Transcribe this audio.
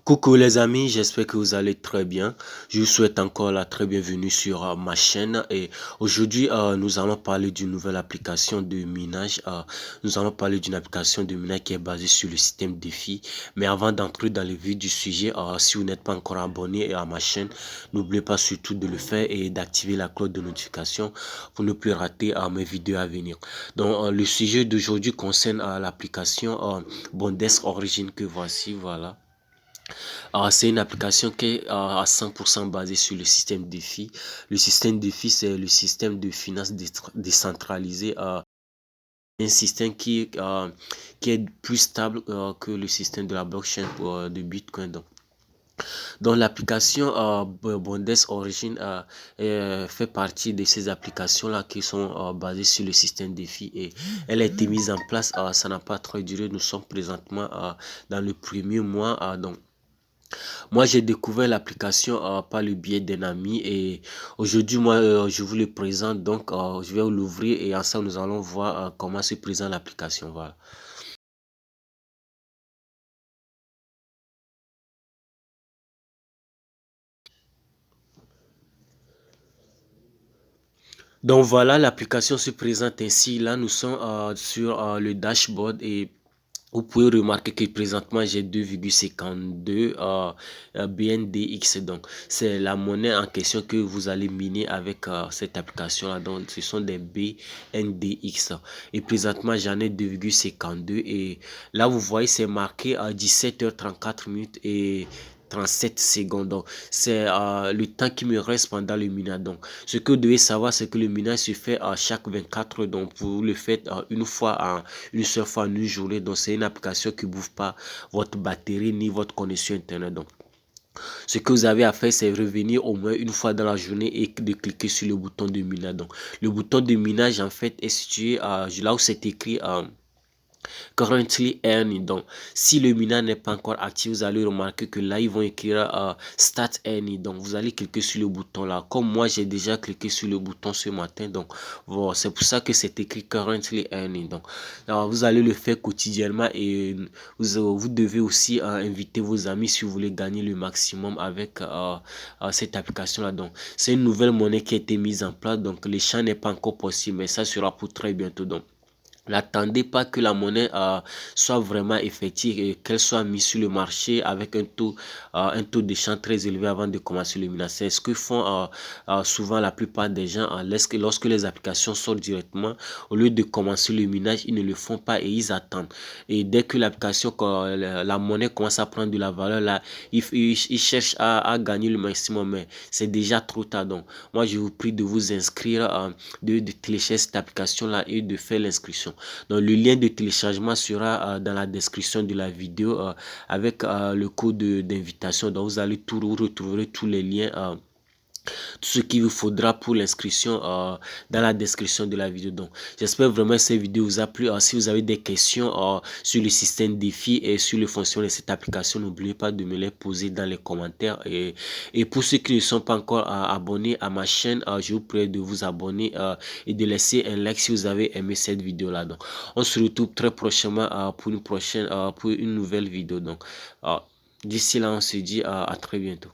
Coucou les amis, j'espère que vous allez très bien. Je vous souhaite encore la très bienvenue sur ma chaîne et aujourd'hui nous allons parler d'une nouvelle application de minage. Nous allons parler d'une application de minage qui est basée sur le système Défi. Mais avant d'entrer dans le vif du sujet, si vous n'êtes pas encore abonné à ma chaîne, n'oubliez pas surtout de le faire et d'activer la cloche de notification pour ne plus rater mes vidéos à venir. Donc le sujet d'aujourd'hui concerne l'application Bondesk Origin que voici, voilà. C'est une application qui est à 100% basée sur le système DeFi. Le système DeFi, c'est le système de finance décentralisé. Un système qui est plus stable que le système de la blockchain de Bitcoin. Donc l'application Bondesk Origin fait partie de ces applications-là qui sont basées sur le système DeFi et elle a été mise en place, ça n'a pas trop duré, nous sommes présentement dans le premier mois. Donc moi, j'ai découvert l'application par le biais d'un ami et aujourd'hui, moi, je vous le présente. Donc, je vais l'ouvrir et ensemble, nous allons voir comment se présente l'application. Voilà. Donc, voilà, l'application se présente ainsi. Là, nous sommes sur le dashboard et vous pouvez remarquer que présentement j'ai 2,52 BNDX. Donc, c'est la monnaie en question que vous allez miner avec cette application-là. Donc, ce sont des BNDX. Et présentement, j'en ai 2,52. Et là, vous voyez, c'est marqué à 17h34 minutes et 37 secondes. Donc, c'est le temps qui me reste pendant le minage. Donc, ce que vous devez savoir, c'est que le minage se fait à chaque 24 heures. Donc, vous le faites une seule fois en une journée. Donc, c'est une application qui ne bouffe pas votre batterie ni votre connexion Internet. Donc, ce que vous avez à faire, c'est revenir au moins une fois dans la journée et de cliquer sur le bouton de minage. Donc, le bouton de minage, en fait, est situé là où c'est écrit currently earning. Donc, si le minage n'est pas encore actif, vous allez remarquer que là, ils vont écrire start earning. Donc, vous allez cliquer sur le bouton là. Comme moi, j'ai déjà cliqué sur le bouton ce matin. Donc, voilà, c'est pour ça que c'est écrit currently earning. Donc, alors, vous allez le faire quotidiennement et vous devez aussi inviter vos amis si vous voulez gagner le maximum avec cette application là. Donc, c'est une nouvelle monnaie qui a été mise en place. Donc, l'échange n'est pas encore possible, mais ça sera pour très bientôt. Donc, n'attendez pas que la monnaie soit vraiment effective et qu'elle soit mise sur le marché avec un taux d'échange très élevé avant de commencer le minage. C'est ce que font souvent la plupart des gens lorsque les applications sortent directement. Au lieu de commencer le minage, ils ne le font pas et ils attendent. Et dès que l'application, la monnaie commence à prendre de la valeur, là, ils cherchent à gagner le maximum, mais c'est déjà trop tard. Donc, moi, je vous prie de vous inscrire, de télécharger cette application-là et de faire l'inscription. Donc, le lien de téléchargement sera dans la description de la vidéo avec le code d'invitation. Donc, vous allez retrouver tous les liens. Tout ce qu'il vous faudra pour l'inscription dans la description de la vidéo. Donc, j'espère vraiment que cette vidéo vous a plu. Si vous avez des questions sur le système Défi et sur le fonctionnement de cette application, n'oubliez pas de me les poser dans les commentaires. Et pour ceux qui ne sont pas encore abonnés à ma chaîne, je vous prie de vous abonner et de laisser un like si vous avez aimé cette vidéo-là. Donc, on se retrouve très prochainement pour une nouvelle vidéo. Donc, d'ici là, on se dit à très bientôt.